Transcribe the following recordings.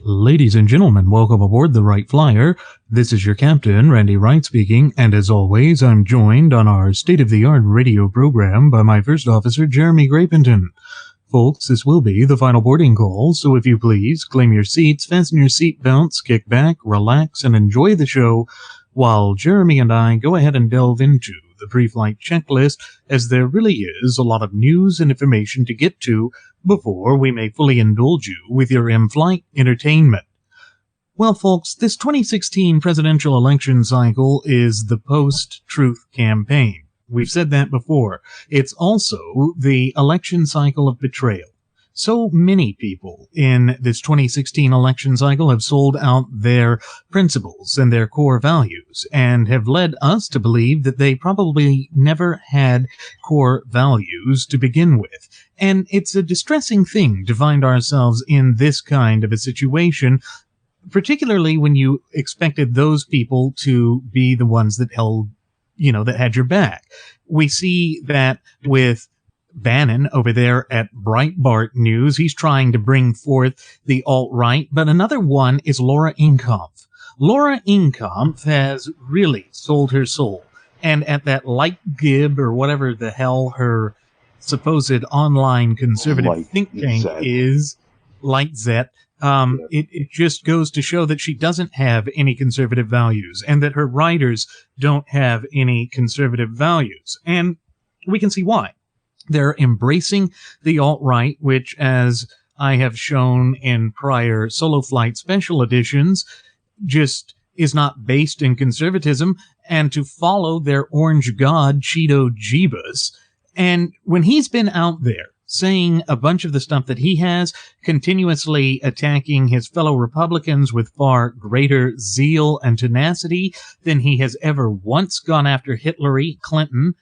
Ladies and gentlemen, welcome aboard the Wright Flyer. This is your captain, Randy Wright speaking, and as always, I'm joined on our state-of-the-art radio program by my first officer, Jeremy Grapington. Folks, this will be the final boarding call, so if you please, claim your seats, fasten your seat belts, kick back, relax, and enjoy the show, while Jeremy and I go ahead and delve into the pre-flight checklist, as there really is a lot of news and information to get to before we may fully indulge you with your in-flight entertainment. Well, folks, this 2016 presidential election cycle is the post-truth campaign. We've said that before. It's also the election cycle of betrayal. So many people in this 2016 election cycle have sold out their principles and their core values and have led us to believe that they probably never had core values to begin with. And it's a distressing thing to find ourselves in this kind of a situation, particularly when you expected those people to be the ones that held, that had your back. We see that with Bannon over there at Breitbart News. He's trying to bring forth the alt-right, but another one is Laura Inhofe. Laura Inhofe has really sold her soul, and at that Light Gib, or whatever the hell her supposed online conservative think tank is, Light Zet, it just goes to show that she doesn't have any conservative values, and that her writers don't have any conservative values. And we can see why. They're embracing the alt-right, which, as I have shown in prior Solo Flight special editions, just is not based in conservatism, and to follow their orange god, Cheeto Jeebus. And when he's been out there saying a bunch of the stuff that he has, continuously attacking his fellow Republicans with far greater zeal and tenacity than he has ever once gone after Hillary Clinton,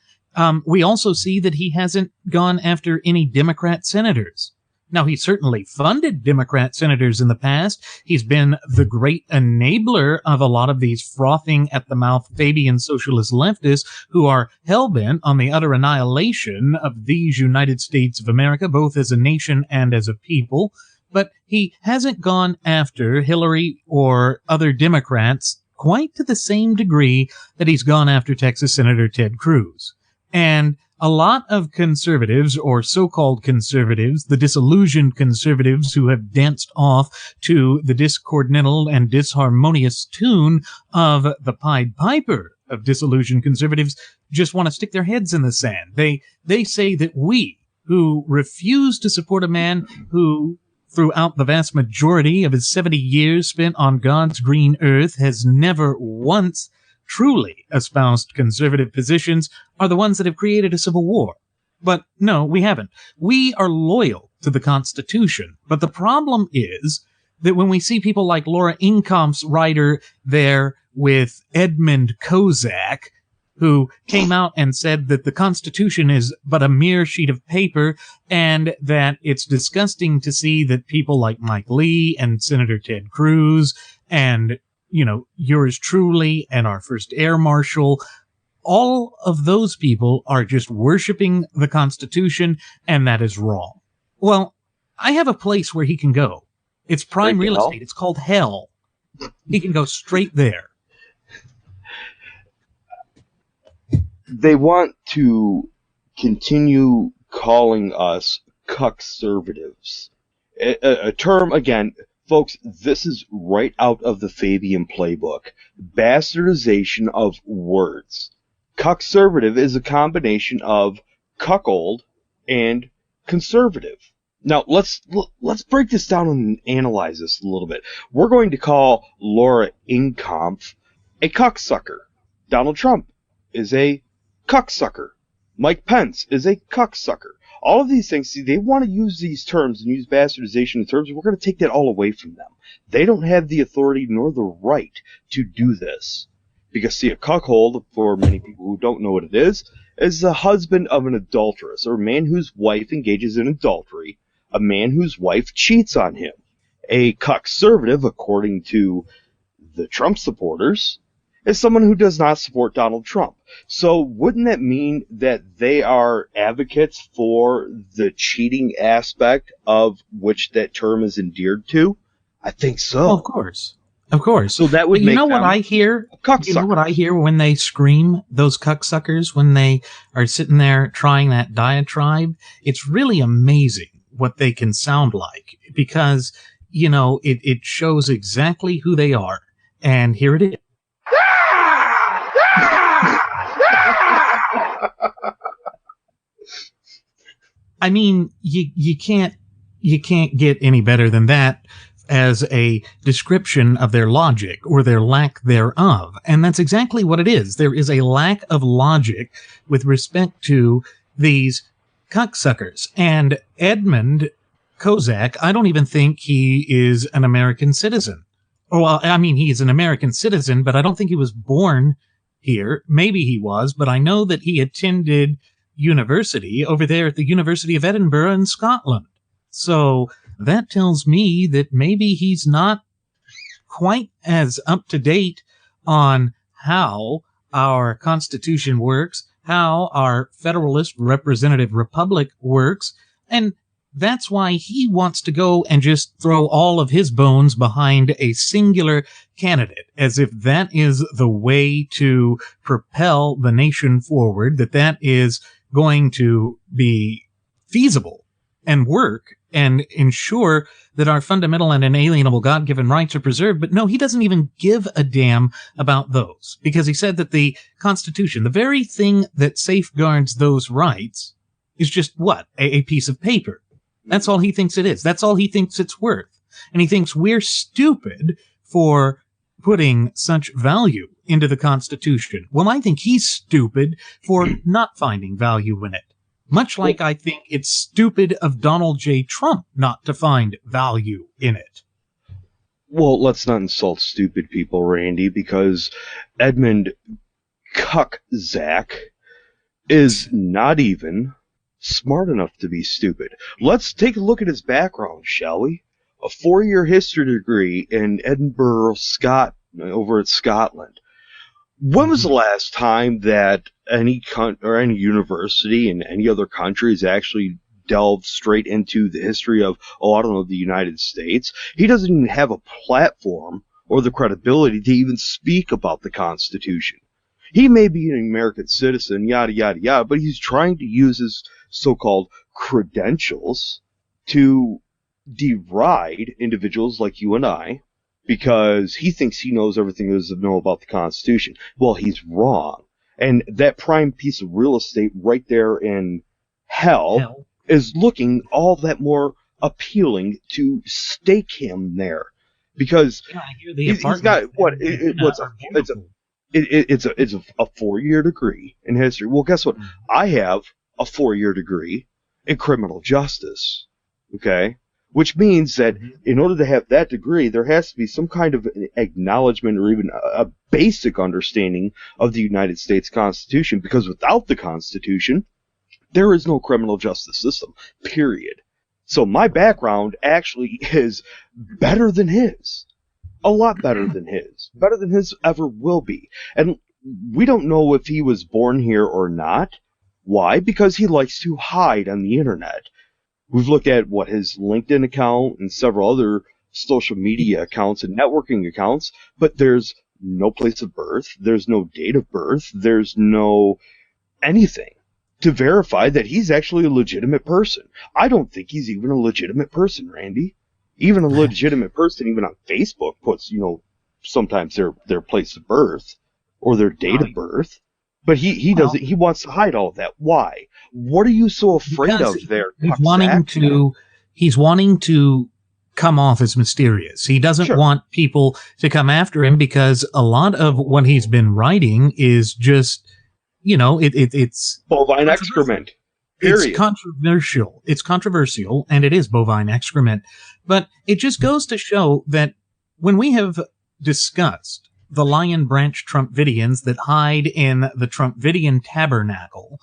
we also see that he hasn't gone after any Democrat senators. Now, he certainly funded Democrat senators in the past. He's been the great enabler of a lot of these frothing at the mouth Fabian socialist leftists who are hell-bent on the utter annihilation of these United States of America, both as a nation and as a people. But he hasn't gone after Hillary or other Democrats quite to the same degree that he's gone after Texas Senator Ted Cruz. And a lot of conservatives, or so-called conservatives, the disillusioned conservatives who have danced off to the discordinal and disharmonious tune of the Pied Piper of disillusioned conservatives, just want to stick their heads in the sand. They say that we, who refuse to support a man who, throughout the vast majority of his 70 years spent on God's green earth, has never once truly espoused conservative positions, are the ones that have created a civil war. But no, we haven't. We are loyal to the Constitution. But the problem is that when we see people like Laura Inhofe's writer there with Edmund Kozak, who came out and said that the Constitution is but a mere sheet of paper, and that it's disgusting to see that people like Mike Lee and Senator Ted Cruz and yours truly, and our first Air Marshal, all of those people are just worshiping the Constitution, and that is wrong. Well, I have a place where he can go. It's prime real estate. It's called hell. He can go straight there. They want to continue calling us cuckservatives. A term, again, folks, this is right out of the Fabian playbook. Bastardization of words. Cuckservative is a combination of cuckold and conservative. Now, let's break this down and analyze this a little bit. We're going to call Laura Inhofe a cucksucker. Donald Trump is a cucksucker. Mike Pence is a cucksucker. All of these things, see, they want to use these terms and use bastardization of terms. We're going to take that all away from them. They don't have the authority nor the right to do this. Because, see, a cuckold, for many people who don't know what it is the husband of an adulteress, or a man whose wife engages in adultery, a man whose wife cheats on him. A cuckservative, according to the Trump supporters, is someone who does not support Donald Trump. So wouldn't that mean that they are advocates for the cheating aspect of which that term is endeared to? I think so. Well, of course. Of course. So that would make what I hear? Cucksuckers. You know what I hear when they scream, those cucksuckers, when they are sitting there trying that diatribe? It's really amazing what they can sound like, because, you know, it shows exactly who they are. And here it is. I mean, you can't get any better than that as a description of their logic or their lack thereof. And that's exactly what it is. There is a lack of logic with respect to these cocksuckers. And Edmund Kozak, I don't even think he is an American citizen. Well, I mean, he is an American citizen, but I don't think he was born here. Maybe he was, but I know that he attended university over there at the University of Edinburgh in Scotland. So that tells me that maybe he's not quite as up to date on how our Constitution works, how our Federalist Representative Republic works, and that's why he wants to go and just throw all of his bones behind a singular candidate, as if that is the way to propel the nation forward, that is going to be feasible and work and ensure that our fundamental and inalienable God-given rights are preserved. But no, he doesn't even give a damn about those, because he said that the Constitution, the very thing that safeguards those rights, is just what? A piece of paper. That's all he thinks it is. That's all he thinks it's worth. And he thinks we're stupid for putting such value into the Constitution. Well, I think he's stupid for not finding value in it. Much like I think it's stupid of Donald J. Trump not to find value in it. Well, let's not insult stupid people, Randy, because Edmund Kozak is not even smart enough to be stupid. Let's take a look at his background, shall we? A 4-year history degree in Edinburgh, over at Scotland. When was the last time that any university in any other country has actually delved straight into the history of, I don't know, the United States? He doesn't even have a platform or the credibility to even speak about the Constitution. He may be an American citizen, yada, yada, yada, but he's trying to use his so-called credentials to deride individuals like you and I, because he thinks he knows everything there is to know about the Constitution. Well, he's wrong. And that prime piece of real estate right there in hell is looking all that more appealing to stake him there. Because he's got, it's a 4-year degree in history. Well, guess what? I have a 4-year degree in criminal justice. Okay? Which means that in order to have that degree, there has to be some kind of acknowledgement or even a basic understanding of the United States Constitution, because without the Constitution, there is no criminal justice system, period. So my background actually is better than his. A lot better than his ever will be. And we don't know if he was born here or not. Why? Because he likes to hide on the internet. We've looked at his LinkedIn account and several other social media accounts and networking accounts, but there's no place of birth, there's no date of birth, there's no anything to verify that he's actually a legitimate person. I don't think he's even a legitimate person, Randy. Even a legitimate person, even on Facebook, puts, sometimes their place of birth or their date of birth. But he doesn't. He wants to hide all of that. Why? What are you so afraid of there? He's wanting to come off as mysterious. He doesn't want people to come after him, because a lot of what he's been writing is just, it's bovine excrement. Period. It's controversial. It's controversial, and it is bovine excrement. But it just goes to show that when we have discussed the Lion Branch Trumpidians that hide in the Trumpidian tabernacle,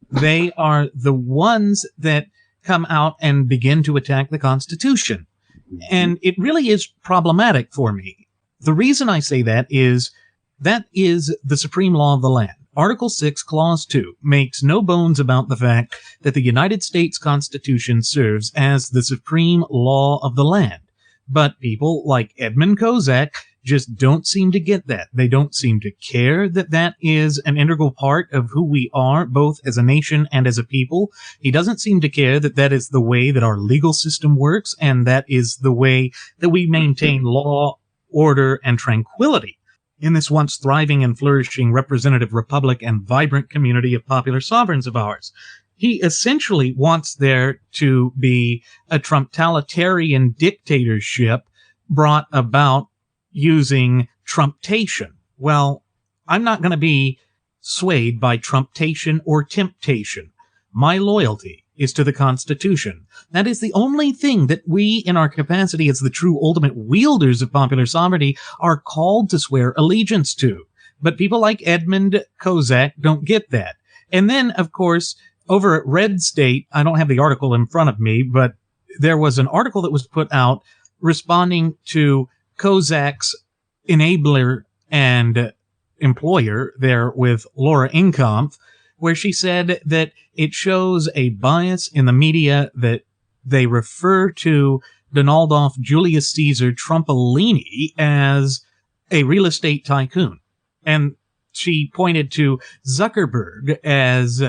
they are the ones that come out and begin to attack the Constitution. And it really is problematic for me. The reason I say that is the supreme law of the land. Article 6, Clause 2 makes no bones about the fact that the United States Constitution serves as the supreme law of the land. But people like Edmund Kozak just don't seem to get that. They don't seem to care that that is an integral part of who we are, both as a nation and as a people. He doesn't seem to care that that is the way that our legal system works, and that is the way that we maintain law, order, and tranquility in this once thriving and flourishing representative republic and vibrant community of popular sovereigns of ours. He essentially wants there to be a Trumptalitarian dictatorship brought about using Trumptation. Well, I'm not going to be swayed by Trumptation or temptation. My loyalty is to the Constitution. That is the only thing that we, in our capacity as the true ultimate wielders of popular sovereignty, are called to swear allegiance to. But people like Edmund Kozak don't get that. And then, of course, over at Red State, I don't have the article in front of me, but there was an article that was put out responding to Kozak's enabler and employer there with Laura Inkampf, where she said that it shows a bias in the media that they refer to Donaldolph Julius Caesar Trumpolini as a real estate tycoon. And she pointed to Zuckerberg as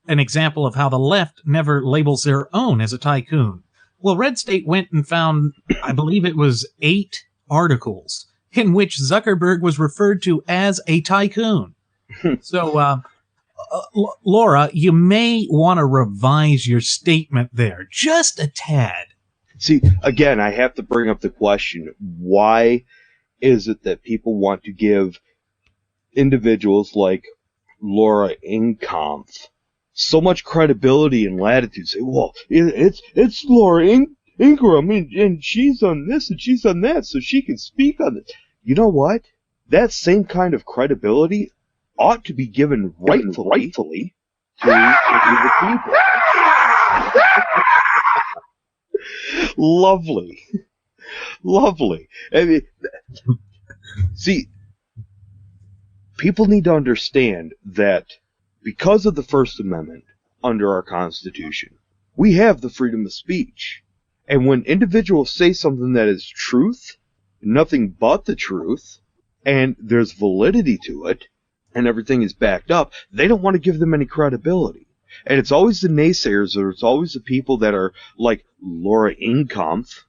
an example of how the left never labels their own as a tycoon. Well, Red State went and found, I believe it was 8 articles in which Zuckerberg was referred to as a tycoon. So, Laura, you may want to revise your statement there just a tad. See, again, I have to bring up the question, why is it that people want to give individuals like Laura Inkampf so much credibility and latitude? Say, well, it's Laura Ingram, and she's on this and she's on that, so she can speak on this. You know what? That same kind of credibility ought to be given rightfully to the people. Lovely. Lovely. I mean, see, people need to understand that because of the First Amendment under our Constitution, we have the freedom of speech. And when individuals say something that is truth, nothing but the truth, and there's validity to it, and everything is backed up, they don't want to give them any credibility. And it's always the naysayers, or it's always the people that are like Laura Inkampf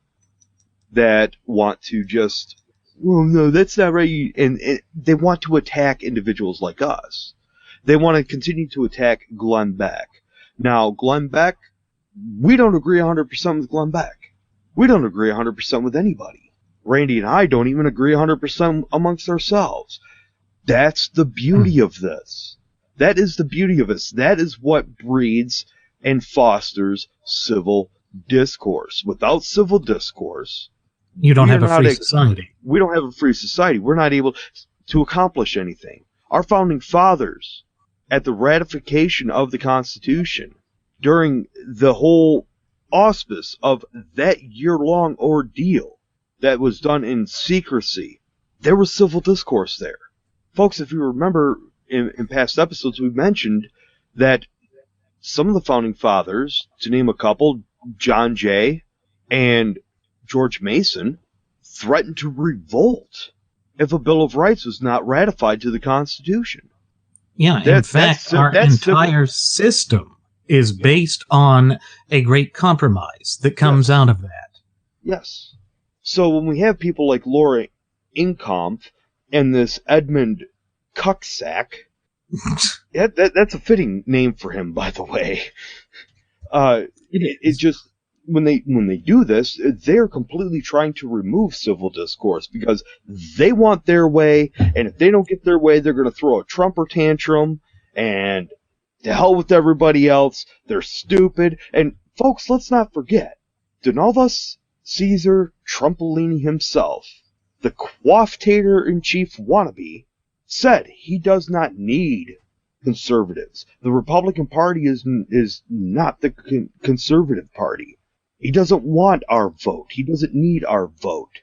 that want to just, well, no, that's not right. And they want to attack individuals like us. They want to continue to attack Glenn Beck. Now, Glenn Beck, we don't agree 100% with Glenn Beck. We don't agree 100% with anybody. Randy and I don't even agree 100% amongst ourselves. That's the beauty of this. That is the beauty of this. That is what breeds and fosters civil discourse. Without civil discourse, you don't have a free society. We don't have a free society. We're not able to accomplish anything. Our founding fathers, at the ratification of the Constitution, during the whole auspice of that year-long ordeal that was done in secrecy, there was civil discourse there. Folks, if you remember in past episodes, we mentioned that some of the founding fathers, to name a couple, John Jay and George Mason, threatened to revolt if a Bill of Rights was not ratified to the Constitution. Yeah, in fact, our entire system is based on a great compromise that comes out of that. Yes. So when we have people like Laura Inkampf and this Edmund Kozak, that's a fitting name for him, by the way. It just, when they do this, they're completely trying to remove civil discourse because they want their way, and if they don't get their way, they're going to throw a Trumper tantrum, and To hell with everybody else. They're stupid. And folks, let's not forget, Donaldus Caesar Trumpolini himself, the quafftator-in-chief wannabe, said he does not need conservatives. The Republican Party is not the conservative party. He doesn't want our vote. He doesn't need our vote.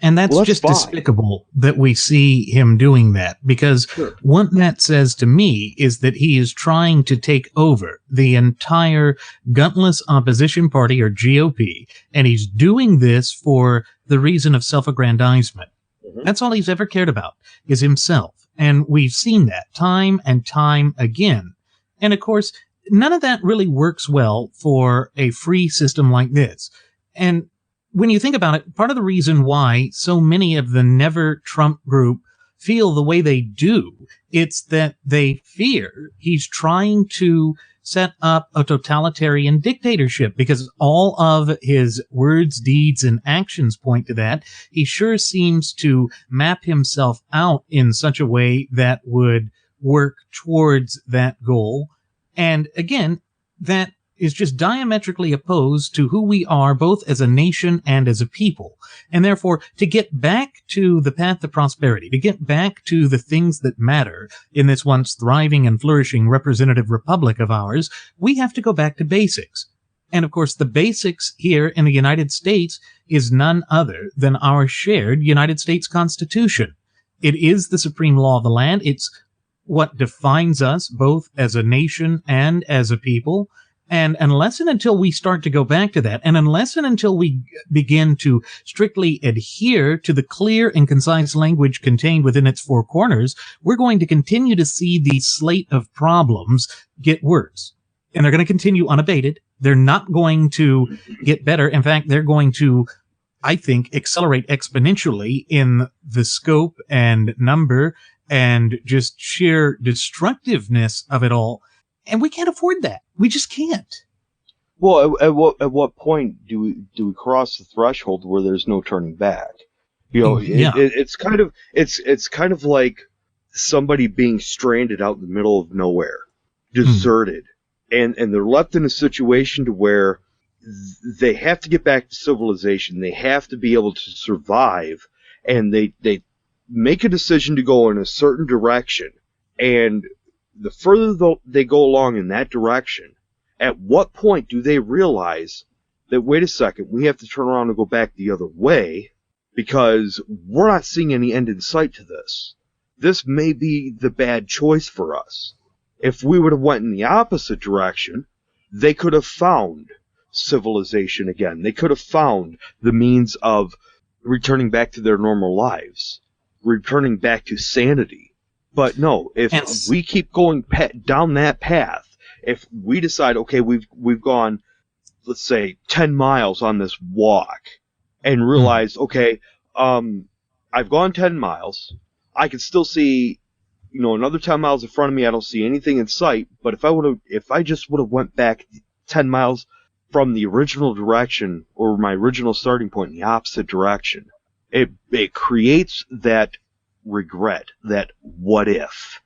And that's just fine. Despicable that we see him doing that, because what that says to me is that he is trying to take over the entire gutless opposition party, or GOP, and he's doing this for the reason of self-aggrandizement. Mm-hmm. That's all he's ever cared about, is himself. And we've seen that time and time again. And of course, none of that really works well for a free system like this. And when you think about it, part of the reason why so many of the Never Trump group feel the way they do, it's that they fear he's trying to set up a totalitarian dictatorship, because all of his words, deeds, and actions point to that. He sure seems to map himself out in such a way that would work towards that goal. And again, that is just diametrically opposed to who we are, both as a nation and as a people. And therefore, to get back to the path of prosperity, to get back to the things that matter in this once thriving and flourishing representative republic of ours, we have to go back to basics. And of course, the basics here in the United States is none other than our shared United States Constitution. It is the supreme law of the land. It's what defines us both as a nation and as a people. And unless and until we start to go back to that, and unless and until we begin to strictly adhere to the clear and concise language contained within its four corners, we're going to continue to see the slate of problems get worse. And they're going to continue unabated. They're not going to get better. In fact, they're going to, I think, accelerate exponentially in the scope and number and just sheer destructiveness of it all. And we can't afford that. We just can't. Well, at what point do we cross the threshold where there's no turning back? You know, it's kind of like somebody being stranded out in the middle of nowhere, deserted, and they're left in a situation to where they have to get back to civilization. They have to be able to survive, and they make a decision to go in a certain direction, and the further they go along in that direction, at what point do they realize that, wait a second, we have to turn around and go back the other way because we're not seeing any end in sight to this. This may be the bad choice for us. If we would have went in the opposite direction, they could have found civilization again. They could have found the means of returning back to their normal lives, returning back to sanity. But no, if we keep going down that path, if we decide, okay, we've gone, let's say, 10 miles on this walk, and realize, okay, I've gone 10 miles, I can still see, another 10 miles in front of me, I don't see anything in sight. But if I just would have went back 10 miles from the original direction, or my original starting point in the opposite direction, it creates that regret, that what if.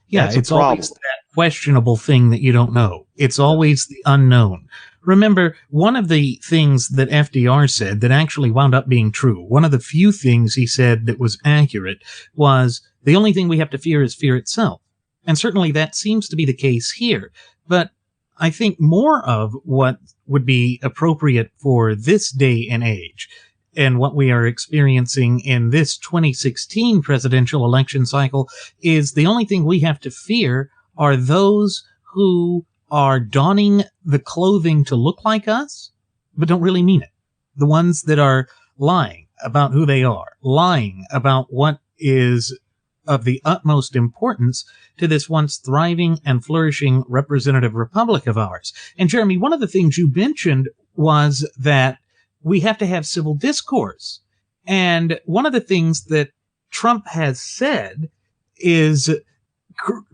Yeah, it's always that questionable thing that you don't know. It's always the unknown. Remember, one of the things that FDR said that actually wound up being true, one of the few things he said that was accurate, was the only thing we have to fear is fear itself. And certainly that seems to be the case here. But I think more of what would be appropriate for this day and age, and what we are experiencing in this 2016 presidential election cycle, is the only thing we have to fear are those who are donning the clothing to look like us, but don't really mean it. The ones that are lying about who they are, lying about what is of the utmost importance to this once thriving and flourishing representative republic of ours. And Jeremy, one of the things you mentioned was that we have to have civil discourse. And one of the things that Trump has said is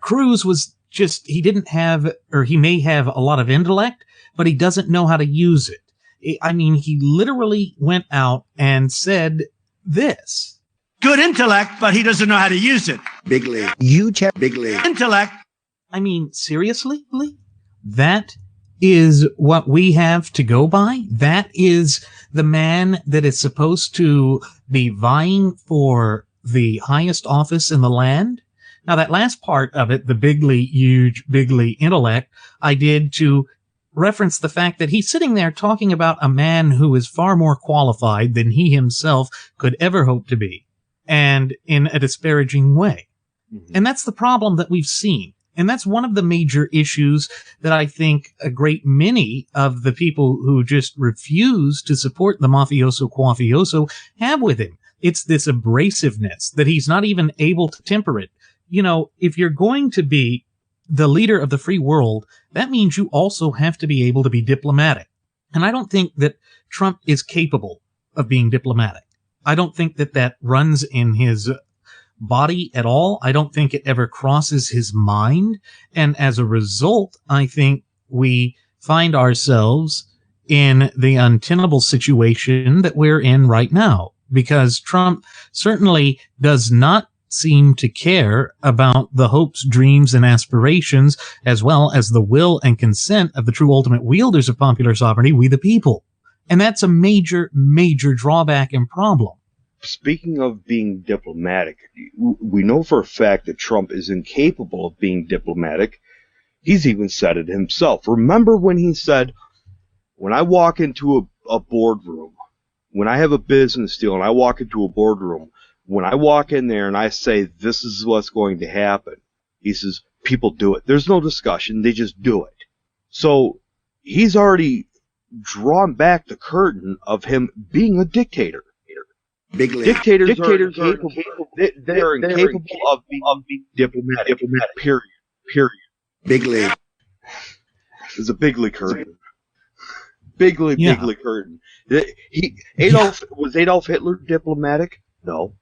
Cruz was just, he didn't have, or he may have a lot of intellect, but he doesn't know how to use it. I mean, he literally went out and said this. Good intellect, but he doesn't know how to use it. Big league. Huge big league. Intellect, I mean, seriously? That is what we have to go by? That is the man that is supposed to be vying for the highest office in the land? Now, that last part of it, the bigly huge, bigly intellect, I did to reference the fact that he's sitting there talking about a man who is far more qualified than he himself could ever hope to be, and in a disparaging way. Mm-hmm. And that's the problem that we've seen. And that's one of the major issues that I think a great many of the people who just refuse to support the mafioso quafioso have with him. It's this abrasiveness that he's not even able to temper it. You know, if you're going to be the leader of the free world, that means you also have to be able to be diplomatic. And I don't think that Trump is capable of being diplomatic. I don't think that that runs in his body at all. I don't think it ever crosses his mind. And as a result, I think we find ourselves in the untenable situation that we're in right now, because Trump certainly does not seem to care about the hopes, dreams, and aspirations, as well as the will and consent of the true ultimate wielders of popular sovereignty, we the people. And that's a major, major drawback and problem. Speaking of being diplomatic, we know for a fact that Trump is incapable of being diplomatic. He's even said it himself. Remember when he said, when I walk into a boardroom, when I have a business deal and I walk into a boardroom, when I walk in there and I say, this is what's going to happen, he says, people do it. There's no discussion. They just do it. So he's already drawn back the curtain of him being a dictator. Dictators are incapable. They are incapable of being diplomatic. Period. Big league. There's a big league curtain. Big league curtain. Was Adolf Hitler diplomatic? No.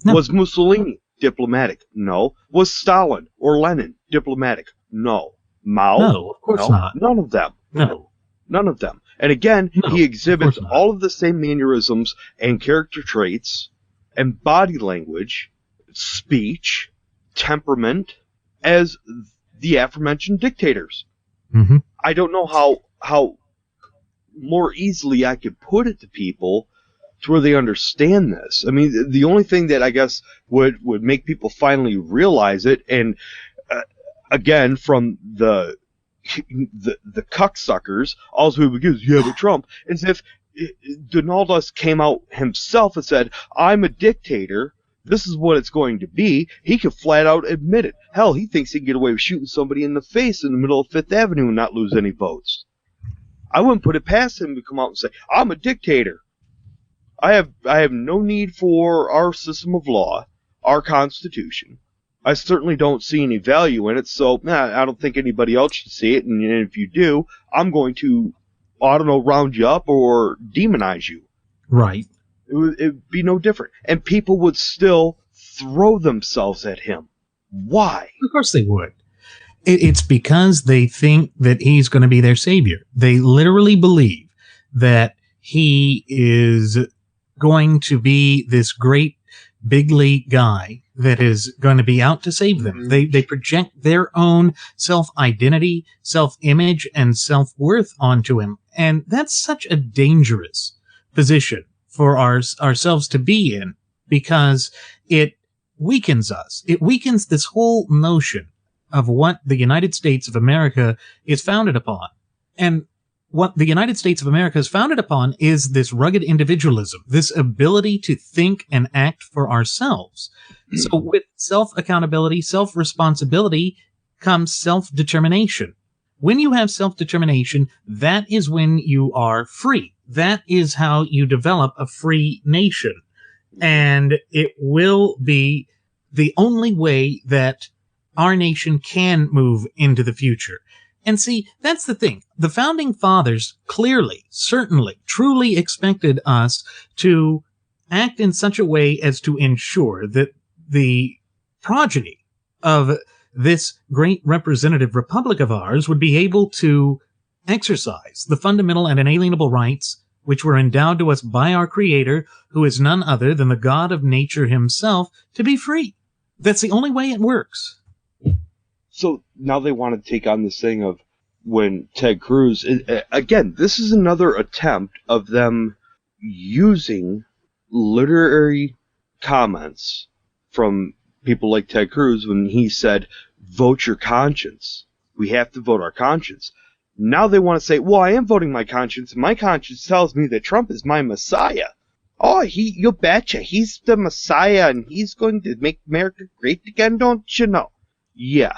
Was Mussolini diplomatic? No. Was Stalin or Lenin diplomatic? No. Mao? No, of course not. None of them. No. None of them. And again, he exhibits all of the same mannerisms and character traits and body language, speech, temperament as the aforementioned dictators. Mm-hmm. I don't know how more easily I could put it to people to where they understand this. I mean, the only thing that I guess would make people finally realize it, and again, from the cucksuckers, all we would give is, yeah, but Trump, as if Donaldos came out himself and said, I'm a dictator, this is what it's going to be. He could flat out admit it. Hell, he thinks he can get away with shooting somebody in the face in the middle of Fifth Avenue and not lose any votes. I wouldn't put it past him to come out and say, I'm a dictator. I have no need for our system of law, our Constitution. I certainly don't see any value in it, so I don't think anybody else should see it, and if you do, I'm going to, round you up or demonize you. Right. It would be no different. And people would still throw themselves at him. Why? Of course they would. It's because they think that he's going to be their savior. They literally believe that he is going to be this great big league guy that is going to be out to save them. They project their own self-identity, self-image, and self-worth onto him. And that's such a dangerous position for ourselves to be in, because it weakens us. It weakens this whole notion of what the United States of America is founded upon. And what the United States of America is founded upon is this rugged individualism, this ability to think and act for ourselves. So with self-accountability, self-responsibility comes self-determination. When you have self-determination, that is when you are free. That is how you develop a free nation. And it will be the only way that our nation can move into the future. And see, that's the thing. The founding fathers clearly, certainly, truly expected us to act in such a way as to ensure that the progeny of this great representative republic of ours would be able to exercise the fundamental and inalienable rights which were endowed to us by our Creator, who is none other than the God of nature himself, to be free. That's the only way it works. So now they want to take on this thing of when Ted Cruz, again, this is another attempt of them using literary comments from people like Ted Cruz when he said, vote your conscience. We have to vote our conscience. Now they want to say, well, I am voting my conscience, and my conscience tells me that Trump is my messiah. Oh, you betcha. He's the messiah, and he's going to make America great again, don't you know? Yeah.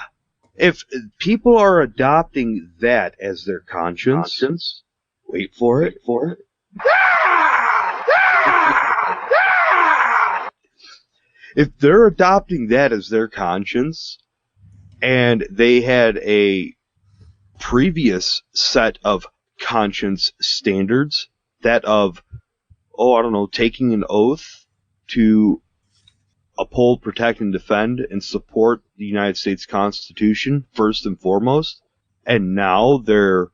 If people are adopting that as their conscience, wait for it. If they're adopting that as their conscience, and they had a previous set of conscience standards, that of, taking an oath to uphold, protect, and defend and support the United States Constitution first and foremost, and now they're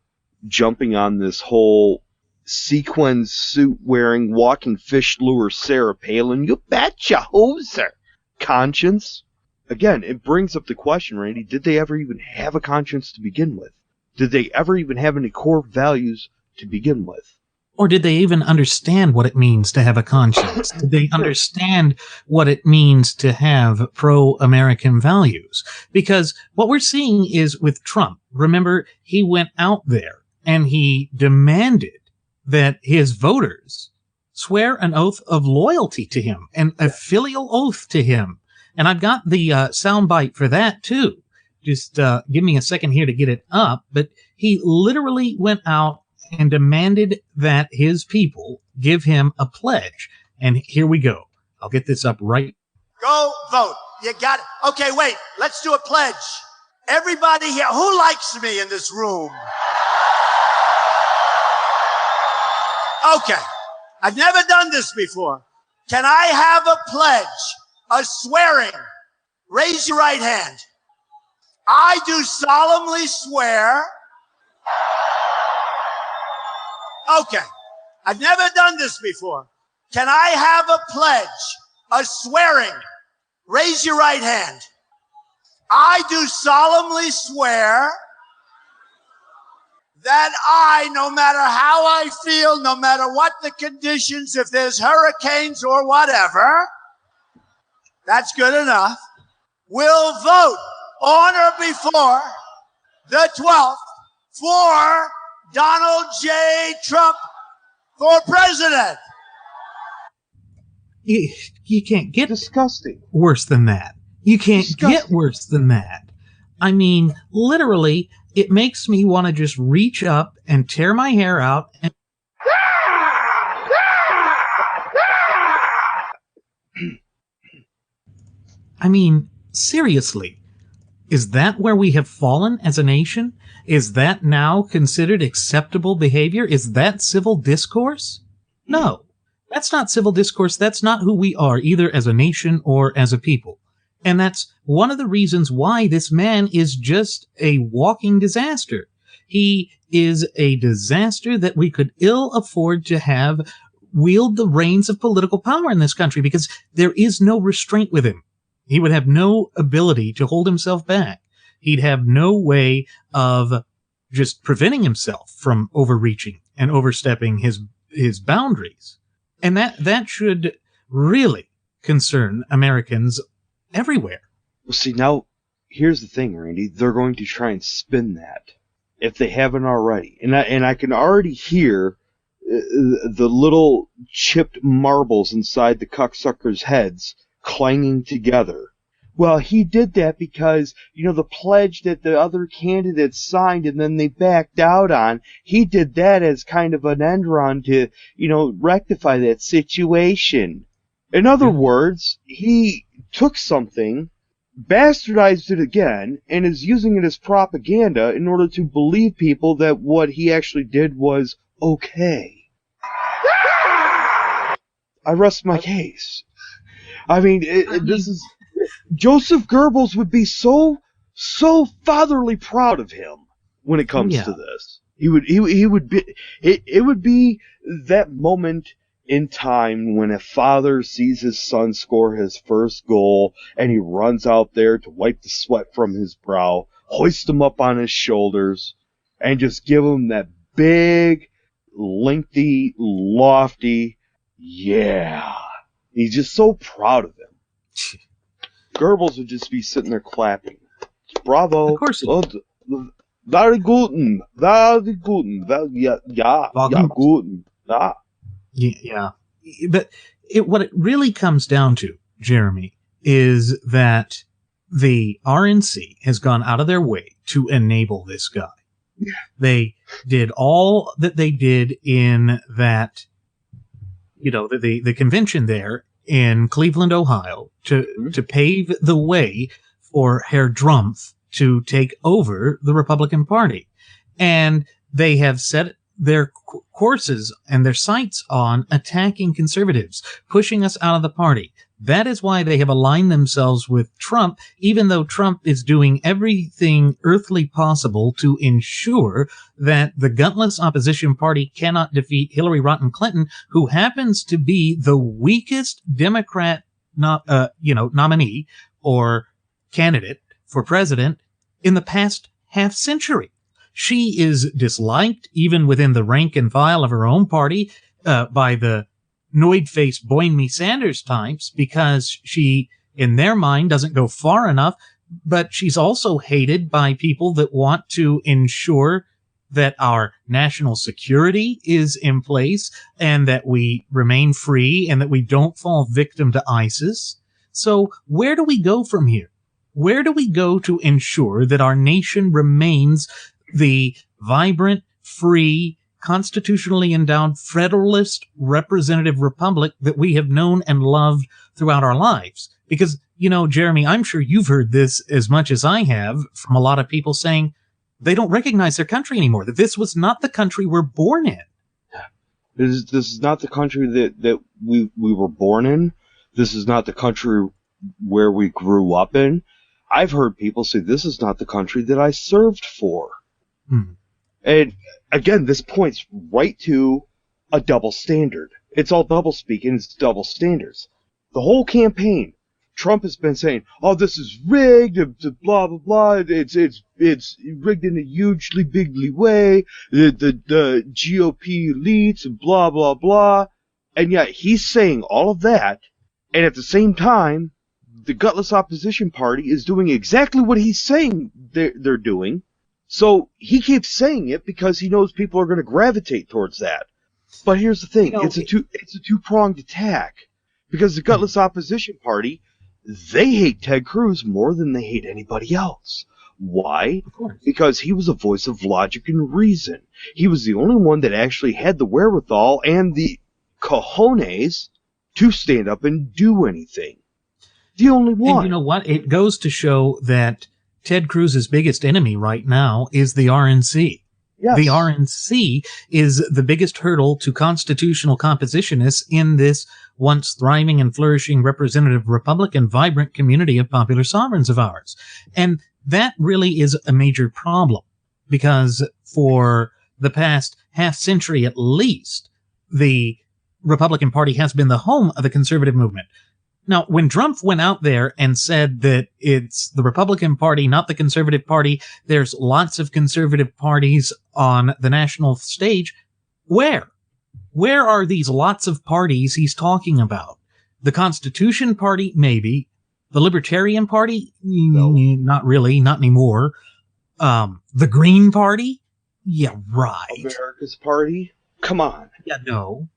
jumping on this whole sequin suit wearing walking fish lure Sarah Palin, you betcha, hoser, conscience. Again, it brings up the question, Randy, did they ever even have a conscience to begin with? Did they ever even have any core values to begin with? Or did they even understand what it means to have a conscience? Did they understand what it means to have pro-American values? Because what we're seeing is with Trump, remember, he went out there and he demanded that his voters swear an oath of loyalty to him and a filial oath to him. And I've got the soundbite for that, too. Just give me a second here to get it up. But he literally went out and demanded that his people give him a pledge. And here we go. I'll get this up right. Go vote. You got it. Okay, wait. Let's do a pledge. Everybody here, who likes me in this room? Okay. I've never done this before. Can I have a pledge, a swearing? Raise your right hand. I do solemnly swear. Okay. I've never done this before. Can I have a pledge, a swearing? Raise your right hand. I do solemnly swear that I, no matter how I feel, no matter what the conditions, if there's hurricanes or whatever, that's good enough, will vote on or before the 12th for Donald J. Trump for president. You can't get disgusting worse than that. You can't get worse than that. I mean, literally, it makes me want to just reach up and tear my hair out. And I mean, seriously, is that where we have fallen as a nation? Is that now considered acceptable behavior? Is that civil discourse? No, that's not civil discourse. That's not who we are, either as a nation or as a people. And that's one of the reasons why this man is just a walking disaster. He is a disaster that we could ill afford to have wield the reins of political power in this country, because there is no restraint with him. He would have no ability to hold himself back. He'd have no way of just preventing himself from overreaching and overstepping his boundaries. And that should really concern Americans everywhere. Well, see, now, here's the thing, Randy. They're going to try and spin that, if they haven't already. And I can already hear the little chipped marbles inside the cucksuckers' heads clanging together. Well, he did that because, the pledge that the other candidates signed and then they backed out on, he did that as kind of an end run to, rectify that situation. In other words, he took something, bastardized it again, and is using it as propaganda in order to believe people that what he actually did was okay. I rest my case. I mean, this is... Joseph Goebbels would be so fatherly proud of him when it comes to this. He would be... It would be that moment in time when a father sees his son score his first goal and he runs out there to wipe the sweat from his brow hoist him up on his shoulders, and just give him that big, lengthy, lofty, yeah. He's just so proud of him. Goebbels would just be sitting there clapping. Bravo. Of course. Very guten. Very guten. Yeah, guten. Ah. Yeah. But what it really comes down to, Jeremy, is that the RNC has gone out of their way to enable this guy. Yeah. They did all that they did in that, the convention there in Cleveland, Ohio, to pave the way for Herr Drumpf to take over the Republican Party. And they have set their courses and their sights on attacking conservatives, pushing us out of the party. That is why they have aligned themselves with Trump, even though Trump is doing everything earthly possible to ensure that the gutless opposition party cannot defeat Hillary Rodham Clinton, who happens to be the weakest Democrat nominee or candidate for president in the past half century. She is disliked even within the rank and file of her own party by the Noid-faced Boyne Me Sanders types, because she, in their mind, doesn't go far enough, but she's also hated by people that want to ensure that our national security is in place and that we remain free and that we don't fall victim to ISIS. So where do we go from here? Where do we go to ensure that our nation remains the vibrant, free, constitutionally endowed federalist representative republic that we have known and loved throughout our lives? Because, Jeremy, I'm sure you've heard this as much as I have from a lot of people saying they don't recognize their country anymore, that this was not the country we're born in. This is not the country that we were born in. This is not the country where we grew up in. I've heard people say this is not the country that I served for. And again, this points right to a double standard. It's all double speak and it's double standards. The whole campaign, Trump has been saying, "Oh, this is rigged, blah blah blah. It's rigged in a hugely bigly way. The GOP elites and blah blah blah." And yet he's saying all of that, and at the same time, the gutless opposition party is doing exactly what he's saying they're doing. So he keeps saying it because he knows people are going to gravitate towards that. But here's the thing: it's a two-pronged attack, because the gutless opposition party, they hate Ted Cruz more than they hate anybody else. Why? Because he was a voice of logic and reason. He was the only one that actually had the wherewithal and the cojones to stand up and do anything. The only one. And you know what? It goes to show that Ted Cruz's biggest enemy right now is the RNC. Yes. The RNC is the biggest hurdle to constitutional compositionists in this once thriving and flourishing representative Republican vibrant community of popular sovereigns of ours. And that really is a major problem, because for the past half century at least, the Republican Party has been the home of the conservative movement. Now, when Trump went out there and said that it's the Republican Party, not the Conservative Party, there's lots of conservative parties on the national stage, where? Where are these lots of parties he's talking about? The Constitution Party, maybe. The Libertarian Party? No. Not really, not anymore. The Green Party? Yeah, right. America's Party? Come on. Yeah, no.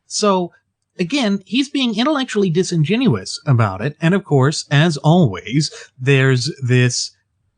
So, again, he's being intellectually disingenuous about it. And of course, as always, there's this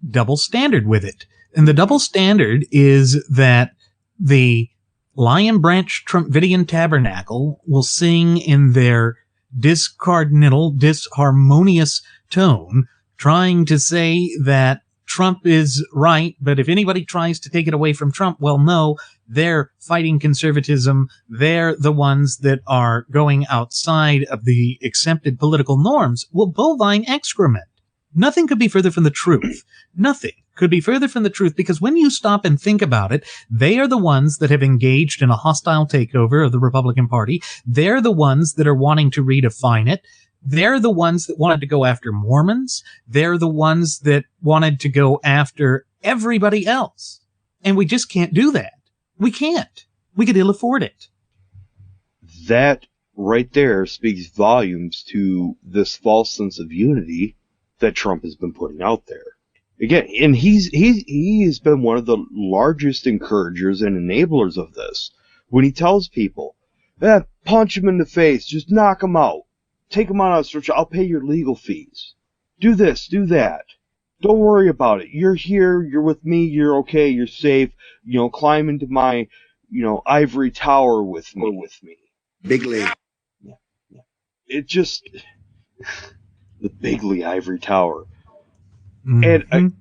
double standard with it. And the double standard is that the Lion Branch Trumpvidian Tabernacle will sing in their discardinal, disharmonious tone, trying to say that Trump is right, but if anybody tries to take it away from Trump, well, no, they're fighting conservatism. They're the ones that are going outside of the accepted political norms. Well, bovine excrement. Nothing could be further from the truth. Nothing could be further from the truth, because when you stop and think about it, they are the ones that have engaged in a hostile takeover of the Republican Party. They're the ones that are wanting to redefine it. They're the ones that wanted to go after Mormons. They're the ones that wanted to go after everybody else. And we just can't do that. We can't. We could ill afford it. That right there speaks volumes to this false sense of unity that Trump has been putting out there. Again, and he has been one of the largest encouragers and enablers of this. When he tells people, punch him in the face, just knock him out, take him out on search, I'll pay your legal fees. Do this, do that. Don't worry about it. You're here, you're with me, you're okay, you're safe. Climb into my, ivory tower with me. Big league. Yeah. It just, the Bigley ivory tower. Mm-hmm. And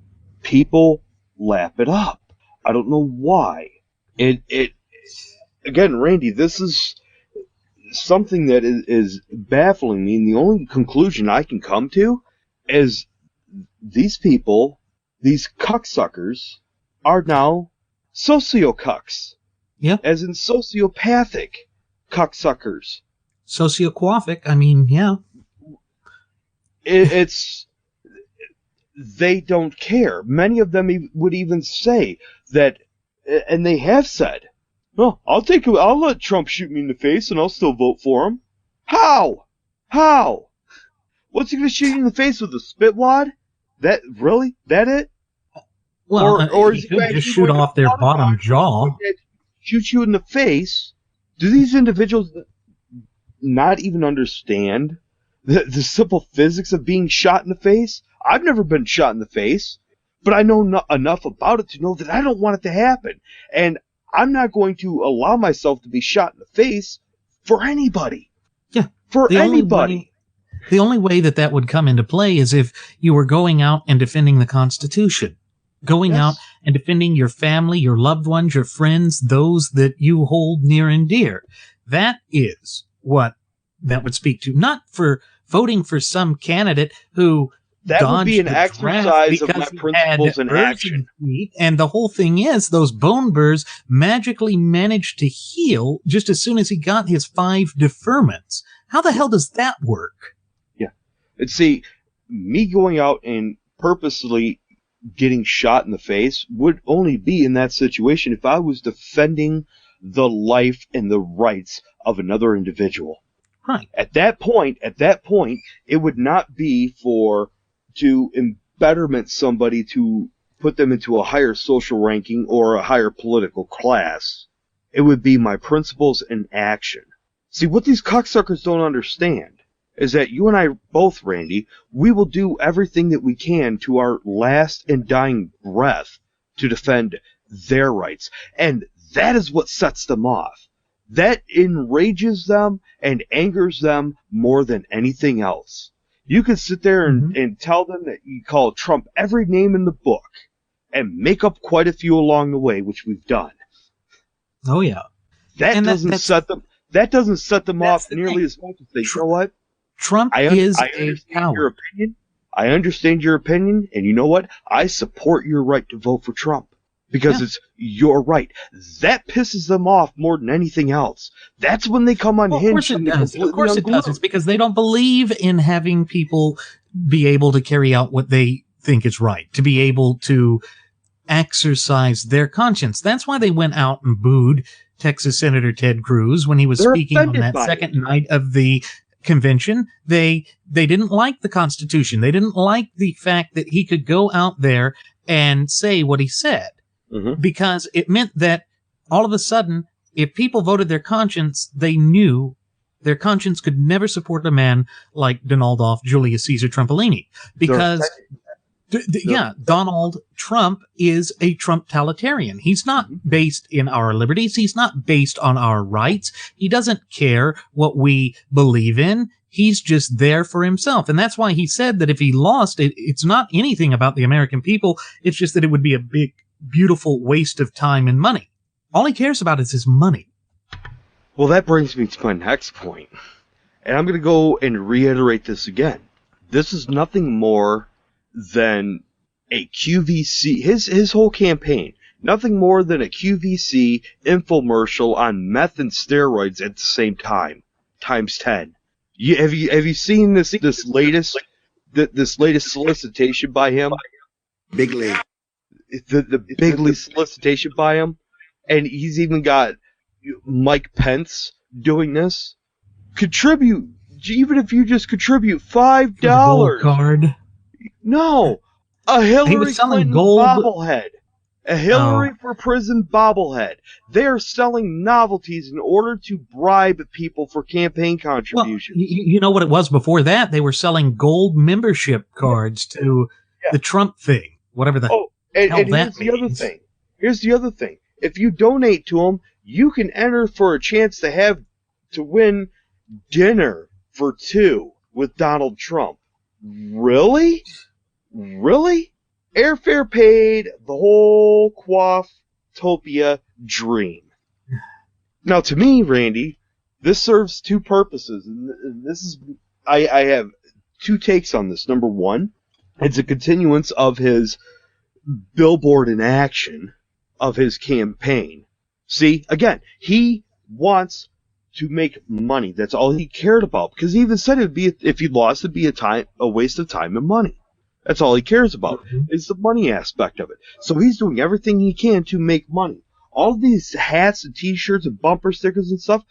people lap it up. I don't know why. Again, Randy, this is something that is baffling me, and the only conclusion I can come to is these people, these cucksuckers, are now sociocucks. Yeah. As in sociopathic cucksuckers. Socioquafic, I mean, yeah. It's... They don't care. Many of them would even say that, and they have said, "No, I'll let Trump shoot me in the face and I'll still vote for him." How? What's he going to shoot you in the face with, a spit wad? That it? Well, or he could just shoot off their bottom jaw. Shoot you in the face? Do these individuals not even understand the simple physics of being shot in the face? I've never been shot in the face, but I know enough about it to know that I don't want it to happen. And I'm not going to allow myself to be shot in the face for anybody. Yeah. For anybody. The only way that would come into play is if you were going out and defending the Constitution. Going out and defending your family, your loved ones, your friends, those that you hold near and dear. That is what that would speak to. Not for voting for some candidate who... That would be an exercise of my principles in action. And the whole thing is, those bone burrs magically managed to heal just as soon as he got his 5 deferments. How the hell does that work? Yeah. And see, me going out and purposely getting shot in the face would only be in that situation if I was defending the life and the rights of another individual. Right. At that point, it would not be to embetterment somebody, to put them into a higher social ranking or a higher political class. It would be my principles in action. See, what these cocksuckers don't understand is that you and I both, Randy, we will do everything that we can to our last and dying breath to defend their rights. And that is what sets them off. That enrages them and angers them more than anything else. You can sit there and tell them that you call Trump every name in the book and make up quite a few along the way, which we've done. Oh, yeah. That doesn't set them off nearly as much as they, you know what? Trump is a coward. Your opinion. I understand your opinion, and you know what? I support your right to vote for Trump. Because it's your right. That pisses them off more than anything else. That's when they come unhinged. Of course it does. It's because they don't believe in having people be able to carry out what they think is right, to be able to exercise their conscience. That's why they went out and booed Texas Senator Ted Cruz when he was speaking on that second night of the convention. They didn't like the Constitution. They didn't like the fact that he could go out there and say what he said. Because it meant that all of a sudden, if people voted their conscience, they knew their conscience could never support a man like Donald Julius Caesar Trumpolini. Because, Donald Trump is a Trump-talitarian. He's not based in our liberties. He's not based on our rights. He doesn't care what we believe in. He's just there for himself. And that's why he said that if he lost, it's not anything about the American people. It's just that it would be a big, beautiful waste of time and money. All he cares about is his money. Well, that brings me to my next point. And I'm going to go and reiterate this again. This is nothing more than a QVC, his whole campaign, nothing more than a QVC infomercial on meth and steroids at the same time, times 10. Have you seen this latest solicitation by him? Big league. The big league solicitation by him, and he's even got Mike Pence doing this. Contribute, even if you just contribute $5. Card. No, a Hillary Clinton gold bobblehead. A Hillary for prison bobblehead. They're selling novelties in order to bribe people for campaign contributions. Well, you know what it was before that? They were selling gold membership cards to the Trump thing, whatever the hell and that here's the means. other thing. Here's the other thing. If you donate to them, you can enter for a chance to win dinner for 2 with Donald Trump. Really? Really? Airfare paid, the whole Quaftopia dream. Now, to me, Randy, this serves 2 purposes, and this is I have 2 takes on this. Number 1, it's a continuance of his billboard in action of his campaign. See, again, he wants to make money. That's all he cared about, because he even said if he lost, it'd be a waste of time and money. That's all he cares about, is the money aspect of it. So he's doing everything he can to make money. All these hats and T-shirts and bumper stickers and stuff,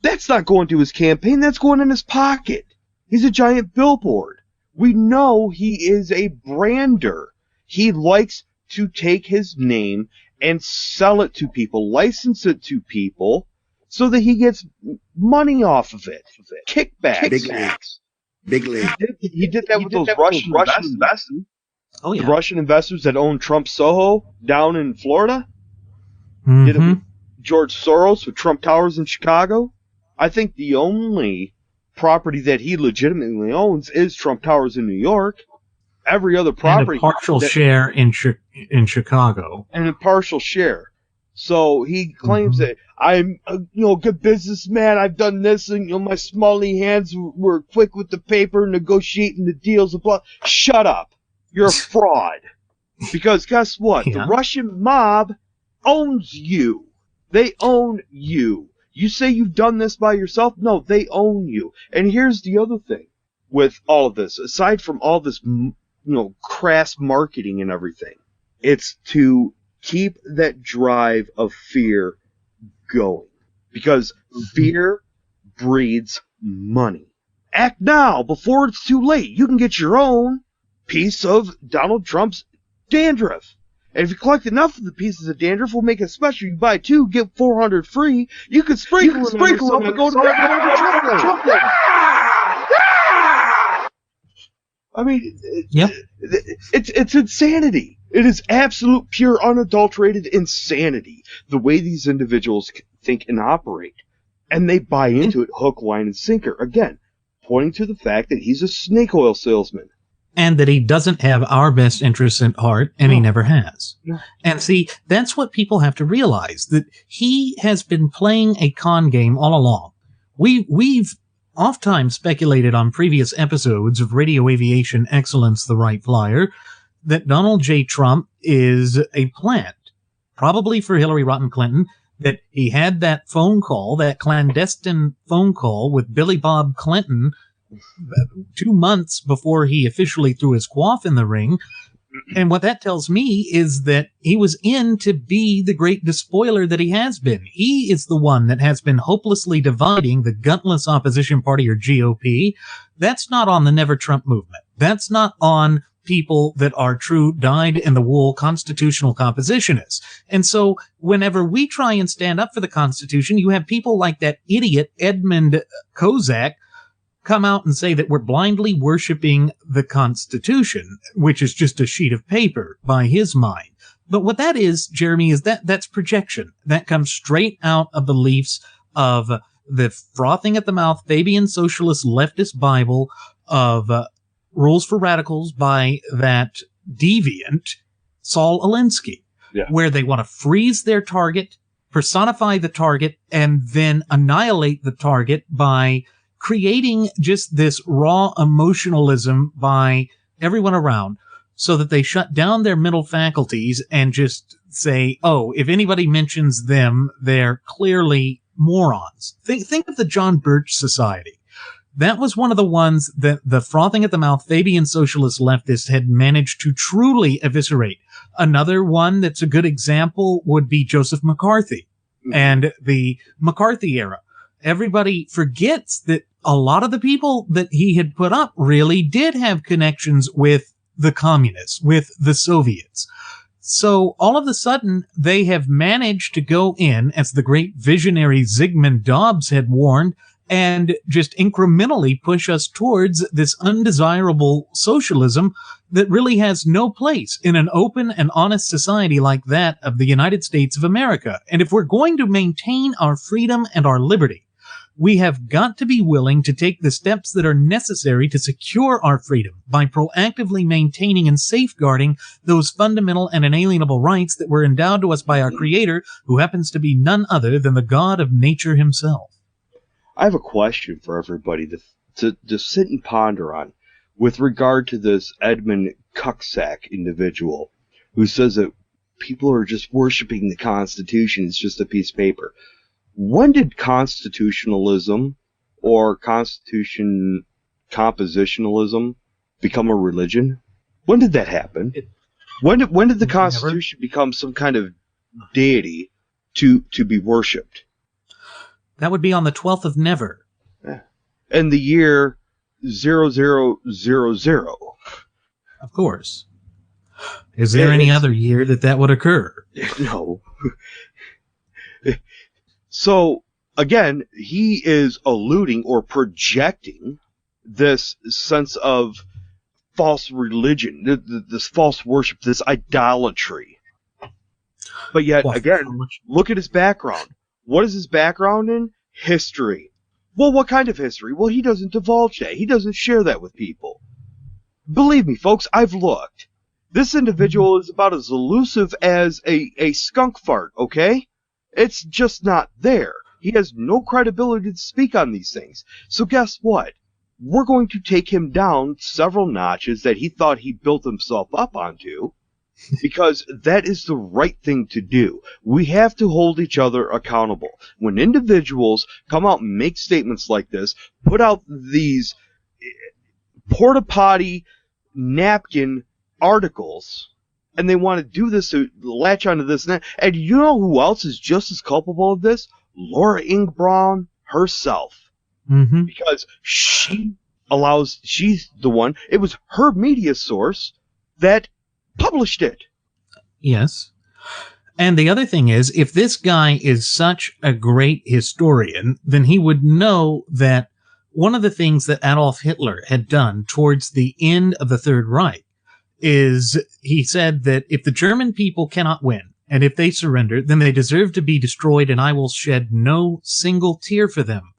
that's not going to his campaign. That's going in his pocket. He's a giant billboard. We know he is a brander. He likes to take his name and sell it to people, license it to people, so that he gets money off of it. Kickbacks. Big league. He did that with those Russian investors. Oh, yeah. The Russian investors that own Trump Soho down in Florida. Mm-hmm. Did it with George Soros with Trump Towers in Chicago. I think the only property that he legitimately owns is Trump Towers in New York. Every other property. And a partial share in Chicago. And a partial share. So he claims that I'm a good businessman. I've done this, and my smally hands were quick with the paper, negotiating the deals. Blah. Shut up! You're a fraud. Because guess what? Yeah. The Russian mob owns you. They own you. You say you've done this by yourself? No, they own you. And here's the other thing with all of this. Aside from all this, crass marketing and everything, it's to keep that drive of fear going. Because fear breeds money. Act now before it's too late. You can get your own piece of Donald Trump's dandruff. And if you collect enough of the pieces of dandruff, we'll make it special. You buy 2, get 400 free. You can sprinkle them and go to Trump. I mean, it's insanity. It is absolute, pure, unadulterated insanity, the way these individuals think and operate. And they buy into it hook, line, and sinker. Again, pointing to the fact that he's a snake oil salesman. And that he doesn't have our best interests at heart, and he never has. No. And see, that's what people have to realize, that he has been playing a con game all along. We've oft-times speculated on previous episodes of Radio Aviation Excellence, the Wright Flyer, that Donald J. Trump is a plant, probably for Hillary Rodham Clinton, that he had that phone call, that clandestine phone call with Billy Bob Clinton 2 months before he officially threw his quaff in the ring. And what that tells me is that he was in to be the great despoiler that he has been. He is the one that has been hopelessly dividing the gutless opposition party, or GOP. That's not on the Never Trump movement. That's not on people that are true dyed-in-the-wool constitutional compositionists. And so whenever we try and stand up for the Constitution, you have people like that idiot Edmund Kozak come out and say that we're blindly worshiping the Constitution, which is just a sheet of paper by his mind. But what that is, Jeremy, is that's projection. That comes straight out of the beliefs of the frothing at the mouth Fabian socialist leftist Bible of Rules for Radicals by that deviant Saul Alinsky, where they want to freeze their target, personify the target, and then annihilate the target by creating just this raw emotionalism by everyone around, so that they shut down their mental faculties and just say, oh, if anybody mentions them, they're clearly morons. Think of the John Birch Society. that was one of the ones that the frothing at the mouth Fabian socialist leftists had managed to truly eviscerate. Another one that's a good example would be Joseph McCarthy and the McCarthy era. Everybody forgets that a lot of the people that he had put up really did have connections with the communists, with the Soviets. So all of a sudden, they have managed to go in, as the great visionary Zygmunt Dobbs had warned, and just incrementally push us towards this undesirable socialism that really has no place in an open and honest society like that of the United States of America. And if we're going to maintain our freedom and our liberty, we have got to be willing to take the steps that are necessary to secure our freedom by proactively maintaining and safeguarding those fundamental and inalienable rights that were endowed to us by our Creator, who happens to be none other than the God of nature himself. I have a question for everybody to sit and ponder on with regard to this Edmund Kozak individual who says that people are just worshiping the Constitution. It's just a piece of paper. When did constitutionalism or constitution compositionalism become a religion? When did that happen? When did the Constitution become some kind of deity to be worshipped? That would be on the 12th of Never. Yeah. And the year 0000. Of course. Is there any other year that would occur? No. So, again, he is alluding or projecting this sense of false religion, this false worship, this idolatry. But yet, again, look at his background. What is his background in? History. Well, what kind of history? Well, he doesn't divulge that. He doesn't share that with people. Believe me, folks, I've looked. This individual is about as elusive as a skunk fart, okay? It's just not there. He has no credibility to speak on these things. So guess what? We're going to take him down several notches that he thought he built himself up onto, because that is the right thing to do. We have to hold each other accountable. When individuals come out and make statements like this, put out these porta-potty napkin articles, and they want to do this to latch onto this and that. And you know who else is just as culpable of this? Laura Ingalls Brown herself. Mm-hmm. Because she's the one, it was her media source that published it. Yes. And the other thing is, if this guy is such a great historian, then he would know that one of the things that Adolf Hitler had done towards the end of the Third Reich is he said that if the German people cannot win, and if they surrender, then they deserve to be destroyed, and I will shed no single tear for them.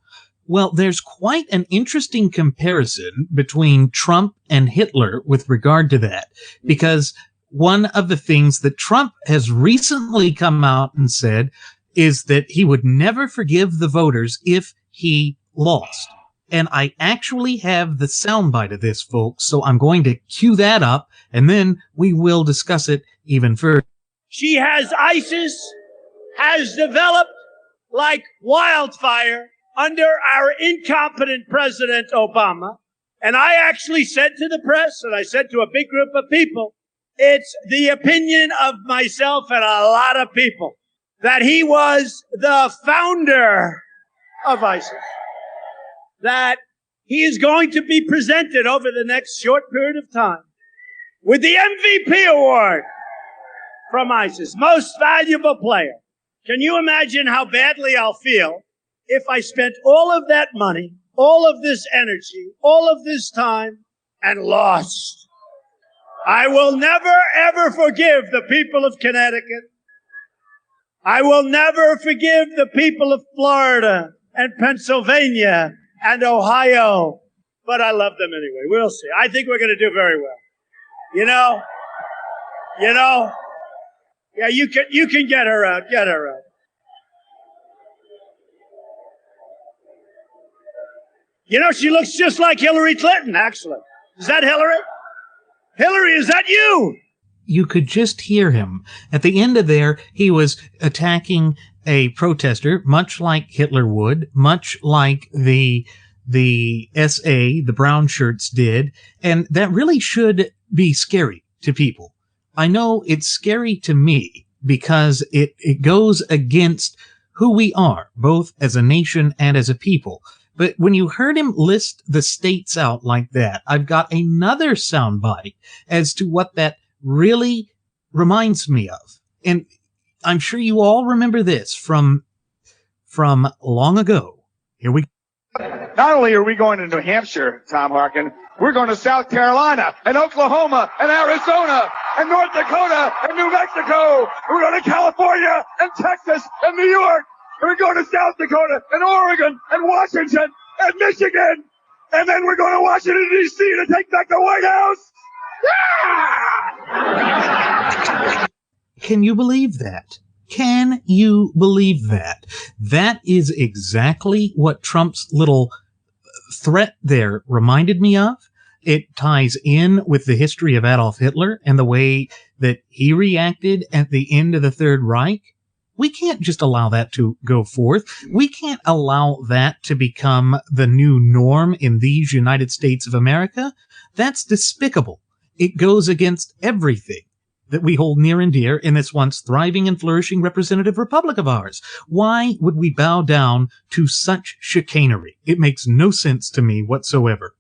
Well, there's quite an interesting comparison between Trump and Hitler with regard to that, because one of the things that Trump has recently come out and said is that he would never forgive the voters if he lost. And I actually have the soundbite of this, folks, so I'm going to cue that up, and then we will discuss it even further. ISIS has developed like wildfire under our incompetent President Obama. And I actually said to the press, and I said to a big group of people, it's the opinion of myself and a lot of people that he was the founder of ISIS. That he is going to be presented over the next short period of time with the MVP award from ISIS, Most Valuable Player. Can you imagine how badly I'll feel if I spent all of that money, all of this energy, all of this time, and lost? I will never, ever forgive the people of Connecticut. I will never forgive the people of Florida and Pennsylvania and Ohio, but I love them anyway. We'll see. I think we're going to do very well. You know, yeah, you can get her out, You know, she looks just like Hillary Clinton, actually. Is that Hillary? Hillary, is that you? You could just hear him. At the end of there, he was attacking a protester, much like Hitler would, much like the the SA, the brown shirts, did, and that really should be scary to people. I know it's scary to me because it goes against who we are, both as a nation and as a people. But when you heard him list the states out like that, I've got another soundbite as to what that really reminds me of. And I'm sure you all remember this from long ago. Here we go. Not only are we going to New Hampshire, Tom Harkin, we're going to South Carolina and Oklahoma and Arizona and North Dakota and New Mexico. We're going to California and Texas and New York. And we're going to South Dakota and Oregon and Washington and Michigan. And then we're going to Washington, D.C. to take back the White House. Yeah! Can you believe that? Can you believe that? That is exactly what Trump's little threat there reminded me of. It ties in with the history of Adolf Hitler and the way that he reacted at the end of the Third Reich. We can't just allow that to go forth. We can't allow that to become the new norm in these United States of America. That's despicable. It goes against everything that we hold near and dear in this once thriving and flourishing representative republic of ours. Why would we bow down to such chicanery? It makes no sense to me whatsoever.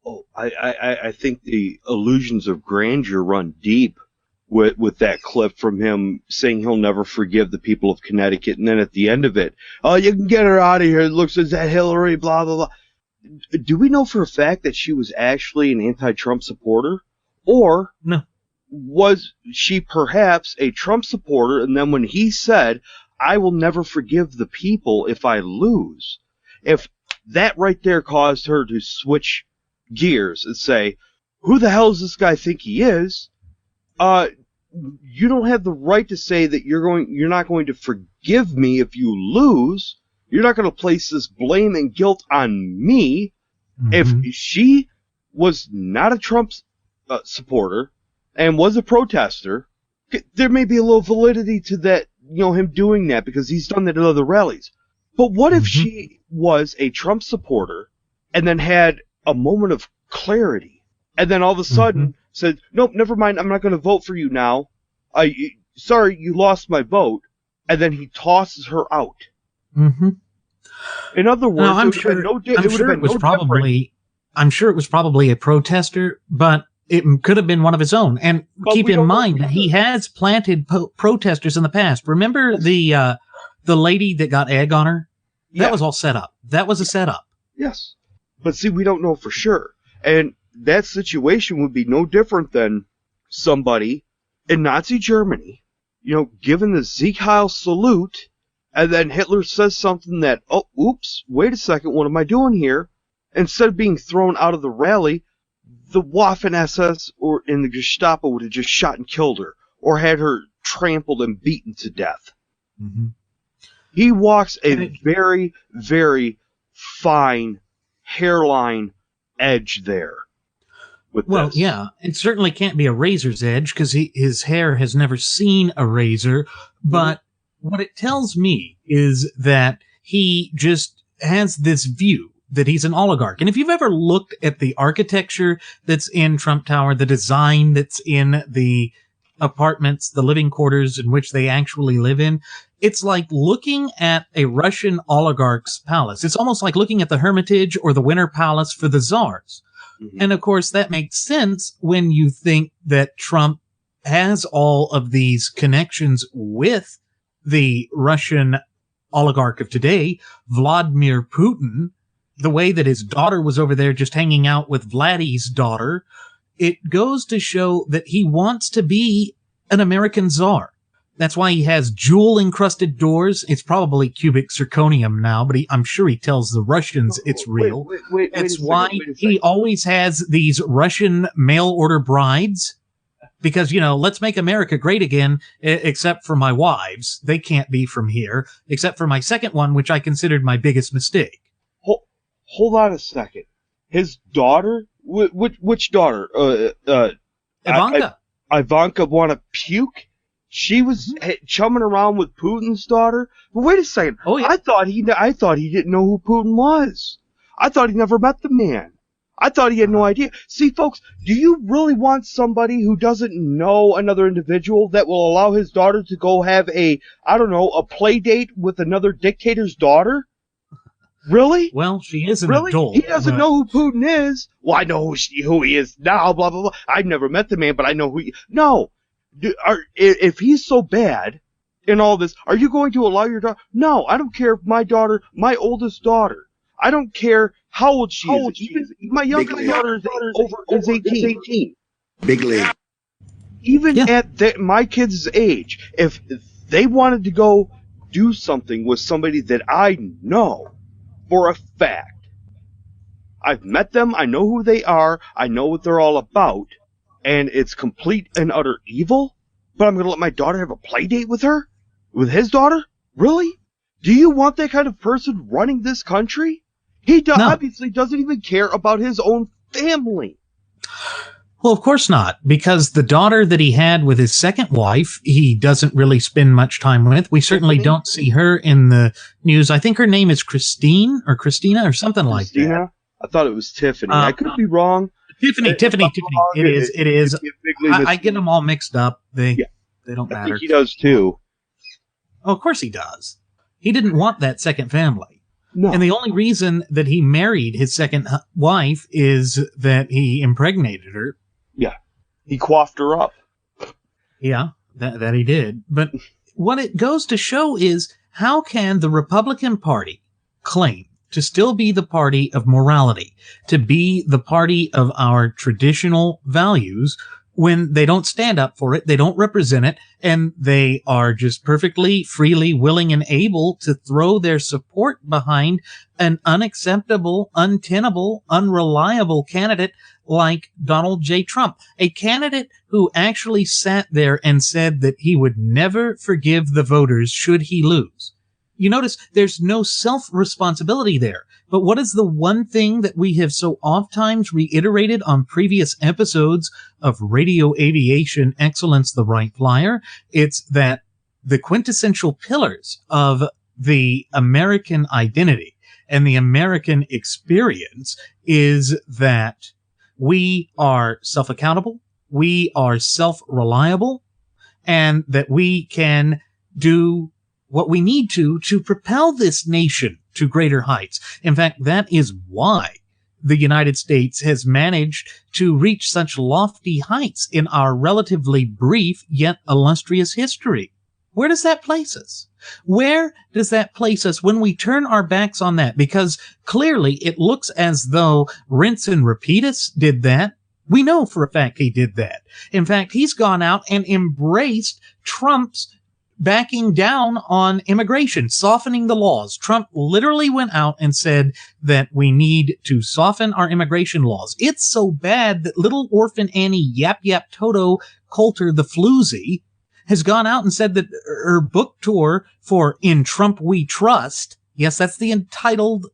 Oh, I think the illusions of grandeur run deep with that clip from him saying he'll never forgive the people of Connecticut, and then at the end of it, oh, you can get her out of here. It looks as that Hillary, blah, blah, blah. Do we know for a fact that she was actually an anti-Trump supporter? Or no, was she perhaps a Trump supporter, and then when he said, I will never forgive the people if I lose, if that right there caused her to switch gears and say, who the hell does this guy think he is? You don't have the right to say that you're not going to forgive me if you lose. You're not going to place this blame and guilt on me. Mm-hmm. If she was not a Trump supporter and was a protester, there may be a little validity to that, him doing that because he's done that at other rallies. But what if she was a Trump supporter and then had a moment of clarity and then all of a sudden said, nope, never mind, I'm not going to vote for you now. Sorry, you lost my vote. And then he tosses her out. Mm-hmm. In other words, I'm sure it was probably a protester, but it could have been one of his own. And keep in mind that he has planted protesters in the past. Remember the lady that got egg on her? That was all set up. That was a setup. Yes. But see, we don't know for sure. And that situation would be no different than somebody in Nazi Germany, given the Sieg Heil salute, and then Hitler says something that, oh, oops, wait a second, what am I doing here? Instead of being thrown out of the rally, the Waffen-SS or in the Gestapo would have just shot and killed her, or had her trampled and beaten to death. Mm-hmm. He walks a very, very fine hairline edge there. Well, yeah, it certainly can't be a razor's edge because his hair has never seen a razor. But what it tells me is that he just has this view that he's an oligarch. And if you've ever looked at the architecture that's in Trump Tower, the design that's in the apartments, the living quarters in which they actually live in, it's like looking at a Russian oligarch's palace. It's almost like looking at the Hermitage or the Winter Palace for the czars. Mm-hmm. And of course, that makes sense when you think that Trump has all of these connections with the Russian oligarch of today, Vladimir Putin, the way that his daughter was over there just hanging out with Vladdy's daughter. It goes to show that he wants to be an American czar. That's why he has jewel-encrusted doors. It's probably cubic zirconium now, but I'm sure he tells the Russians it's real. It's why he always has these Russian mail-order brides. Because, let's make America great again, except for my wives. They can't be from here, except for my second one, which I considered my biggest mistake. Hold on a second. His daughter? Which daughter? Ivanka. Ivanka want to puke? She was chumming around with Putin's daughter. But wait a second. Oh, yeah. I thought he didn't know who Putin was. I thought he never met the man. I thought he had no idea. See, folks, do you really want somebody who doesn't know another individual that will allow his daughter to go have a play date with another dictator's daughter? Really? Well, she is an really? adult. He doesn't know who Putin is. Well, I know who he is now, blah, blah, blah. I've never met the man, but I know who he... No. If he's so bad in all this, are you going to allow your daughter... No, I don't care if my daughter, my oldest daughter, I don't care how old she is. Even my youngest daughter is 18. Big league. Even at my kids' age, if they wanted to go do something with somebody that I know for a fact, I've met them, I know who they are, I know what they're all about, and it's complete and utter evil, but I'm going to let my daughter have a play date with her? With his daughter? Really? Do you want that kind of person running this country? He obviously doesn't even care about his own family. Well, of course not, because the daughter that he had with his second wife, he doesn't really spend much time with. We certainly don't see her in the news. I think her name is Christine or Christina or something like that. I thought it was Tiffany. I could be wrong. Tiffany. It is. I get them all mixed up. They don't matter. I think he does too. Oh, of course he does. He didn't want that second family. No. And the only reason that he married his second wife is that he impregnated her. Yeah. He coiffed her up. Yeah, that he did. But what it goes to show is, how can the Republican Party claim to still be the party of morality, to be the party of our traditional values, when they don't stand up for it, they don't represent it, and they are just perfectly, freely, willing, and able to throw their support behind an unacceptable, untenable, unreliable candidate like Donald J. Trump, a candidate who actually sat there and said that he would never forgive the voters should he lose. You notice there's no self-responsibility there. But what is the one thing that we have so oft-times reiterated on previous episodes of Radio Aviation Excellence, the Wright Flyer? It's that the quintessential pillars of the American identity and the American experience is that we are self-accountable, we are self-reliable, and that we can do what we need to propel this nation to greater heights. In fact, that is why the United States has managed to reach such lofty heights in our relatively brief yet illustrious history. Where does that place us? Where does that place us when we turn our backs on that? Because clearly it looks as though Rinse and Repeatus did that. We know for a fact he did that. In fact, he's gone out and embraced Trump's backing down on immigration, softening the laws. Trump literally went out and said that we need to soften our immigration laws. It's so bad that little orphan Annie Yap Yap Toto Coulter the Floozy has gone out and said that her book tour for In Trump We Trust, yes, that's the entitled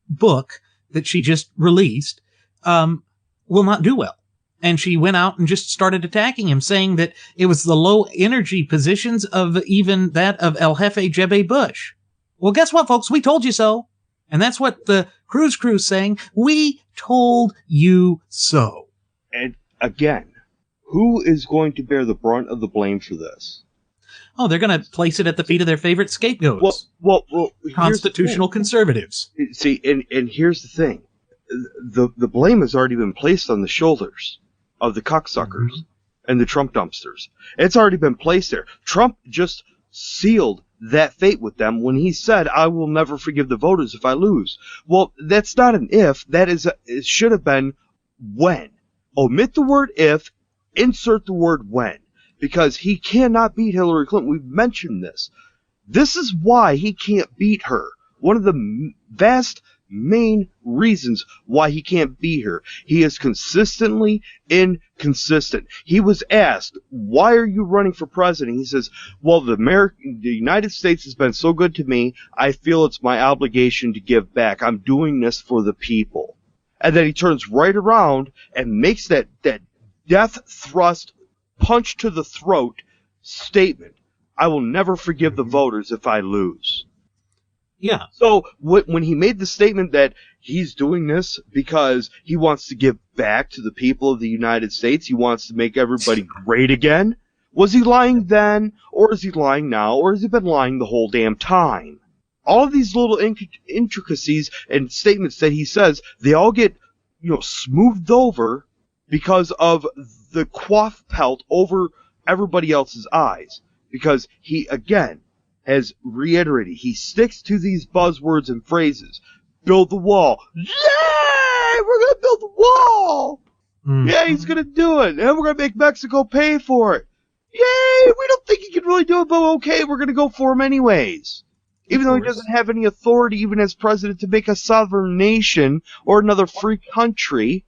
book that she just released, will not do well. And she went out and just started attacking him, saying that it was the low energy positions of even that of El Jefe Jebe Bush. Well, guess what, folks? We told you so. And that's what the Cruise Crew's saying. We told you so. And again, who is going to bear the brunt of the blame for this? Oh, they're going to place it at the feet of their favorite scapegoats. Well, constitutional conservatives. See, and here's the thing. The blame has already been placed on the shoulders of the cocksuckers and the Trump dumpsters. It's already been placed there. Trump just sealed that fate with them when he said, I will never forgive the voters if I lose. Well, that's not an if. It should have been when. Omit the word if, insert the word when. Because he cannot beat Hillary Clinton. We've mentioned this. This is why he can't beat her. One of the vast main reasons why he can't beat her. He is consistently inconsistent. He was asked, why are you running for president? He says, well, the United States has been so good to me, I feel it's my obligation to give back. I'm doing this for the people. And then he turns right around and makes that death thrust, punch to the throat statement. I will never forgive the voters if I lose. Yeah. So when he made the statement that he's doing this because he wants to give back to the people of the United States, he wants to make everybody great again, was he lying then, or is he lying now, or has he been lying the whole damn time? All of these little intricacies and statements that he says, they all get, smoothed over because of the quaff pelt over everybody else's eyes. Because he, again, has reiterated, he sticks to these buzzwords and phrases. Build the wall. Yay! We're going to build the wall! Yeah, he's going to do it. And we're going to make Mexico pay for it. Yay! We don't think he can really do it, but okay, we're going to go for him anyways. Even though he doesn't have any authority, even as president, to make a sovereign nation or another free country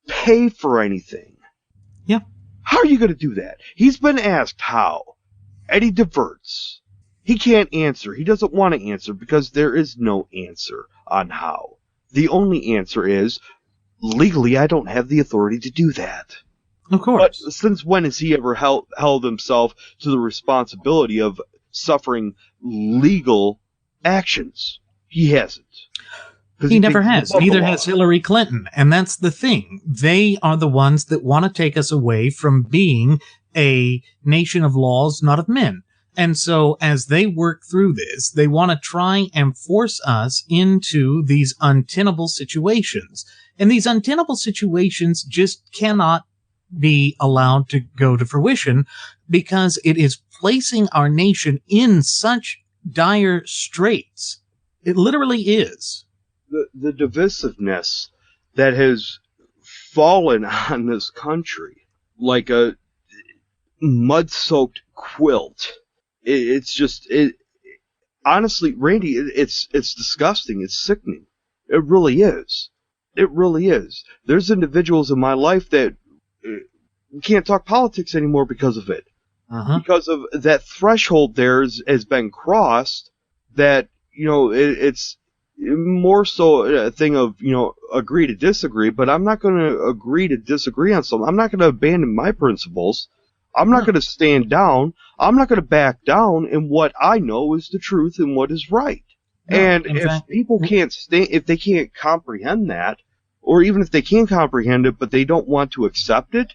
pay for anything. Yeah. How are you going to do that? He's been asked how, and he diverts. He can't answer. He doesn't want to answer because there is no answer on how. The only answer is, legally, I don't have the authority to do that. Of course. But since when has he ever held himself to the responsibility of suffering legal actions? He hasn't. He never has. Neither has Hillary Clinton. And that's the thing. They are the ones that want to take us away from being a nation of laws, not of men. And so as they work through this, they want to try and force us into these untenable situations. And these untenable situations just cannot be allowed to go to fruition because it is placing our nation in such dire straits. It literally is. The divisiveness that has fallen on this country like a mud-soaked quilt. It's just, honestly, Randy, it's disgusting. It's sickening. It really is. It really is. There's individuals in my life that can't talk politics anymore because of it. Because of that threshold there has been crossed that, it's more so a thing of, agree to disagree, but I'm not going to agree to disagree on something. I'm not going to abandon my principles. I'm not going to stand down. I'm not going to back down in what I know is the truth and what is right. No, and if people can't if they can't comprehend that, or even if they can comprehend it, but they don't want to accept it,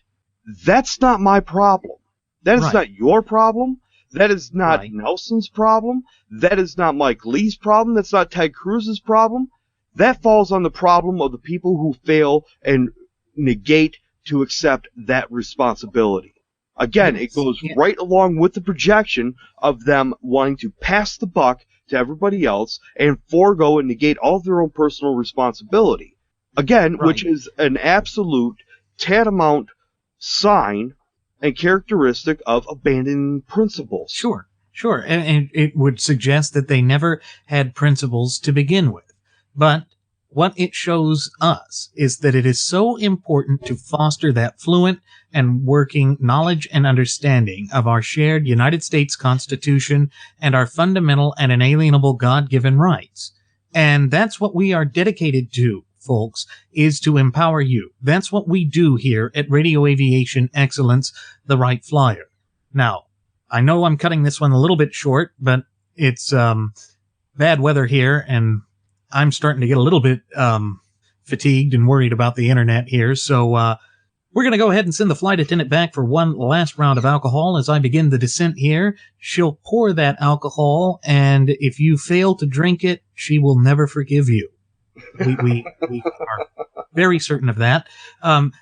that's not my problem. That is not your problem. That is not Nelson's problem. That is not Mike Lee's problem. That's not Ted Cruz's problem. That falls on the problem of the people who fail and negate to accept that responsibility. Again, it goes right along with the projection of them wanting to pass the buck to everybody else and forego and negate all of their own personal responsibility. Again, which is an absolute tantamount sign and characteristic of abandoning principles. Sure. And it would suggest that they never had principles to begin with. But what it shows us is that it is so important to foster that fluent and working knowledge and understanding of our shared United States Constitution and our fundamental and inalienable God-given rights. And that's what we are dedicated to, folks, is to empower you. That's what we do here at Radio Aviation Excellence, the Wright Flyer. Now, I know I'm cutting this one a little bit short, but it's bad weather here, and I'm starting to get a little bit fatigued and worried about the internet here, so we're going to go ahead and send the flight attendant back for one last round of alcohol as I begin the descent here. She'll pour that alcohol, and if you fail to drink it, she will never forgive you. We are very certain of that.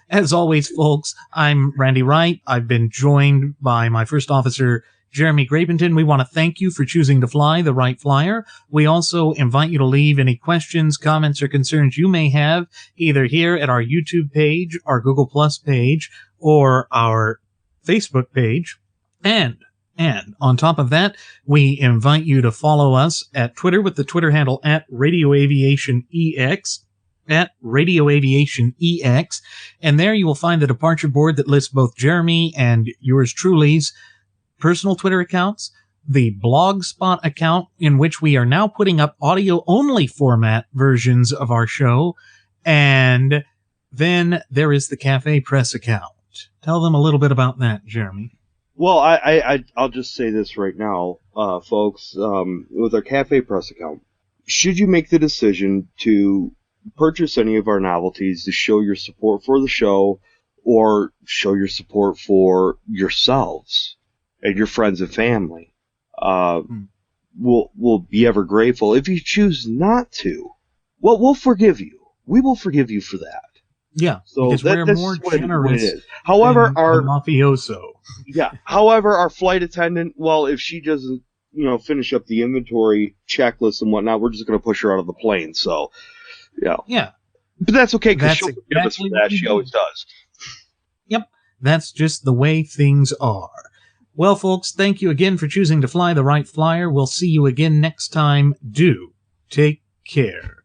As always, folks, I'm Randy Wright. I've been joined by my first officer, Jeremy Grapenton. We want to thank you for choosing to fly the Wright Flyer. We also invite you to leave any questions, comments, or concerns you may have either here at our YouTube page, our Google Plus page, or our Facebook page. And on top of that, we invite you to follow us at Twitter with the Twitter handle at RadioAviationEX, at RadioAviationEX. And there you will find the departure board that lists both Jeremy and yours truly's personal Twitter accounts, the Blogspot account in which we are now putting up audio-only format versions of our show, and then there is the Cafe Press account. Tell them a little bit about that, Jeremy. Well, I'll just say this right now, folks, with our Cafe Press account. Should you make the decision to purchase any of our novelties to show your support for the show or show your support for yourselves and your friends and family, we'll be ever grateful. If you choose not to, well, we'll forgive you. We will forgive you for that. Yeah, so because we're more generous. However, our mafioso. Yeah. However, our flight attendant, well, if she doesn't, finish up the inventory checklist and whatnot, we're just going to push her out of the plane. So, yeah. Yeah. But that's okay because she'll exactly forgive us for that. She always does. Yep. That's just the way things are. Well, folks, thank you again for choosing to fly the Wright Flyer. We'll see you again next time. Do take care.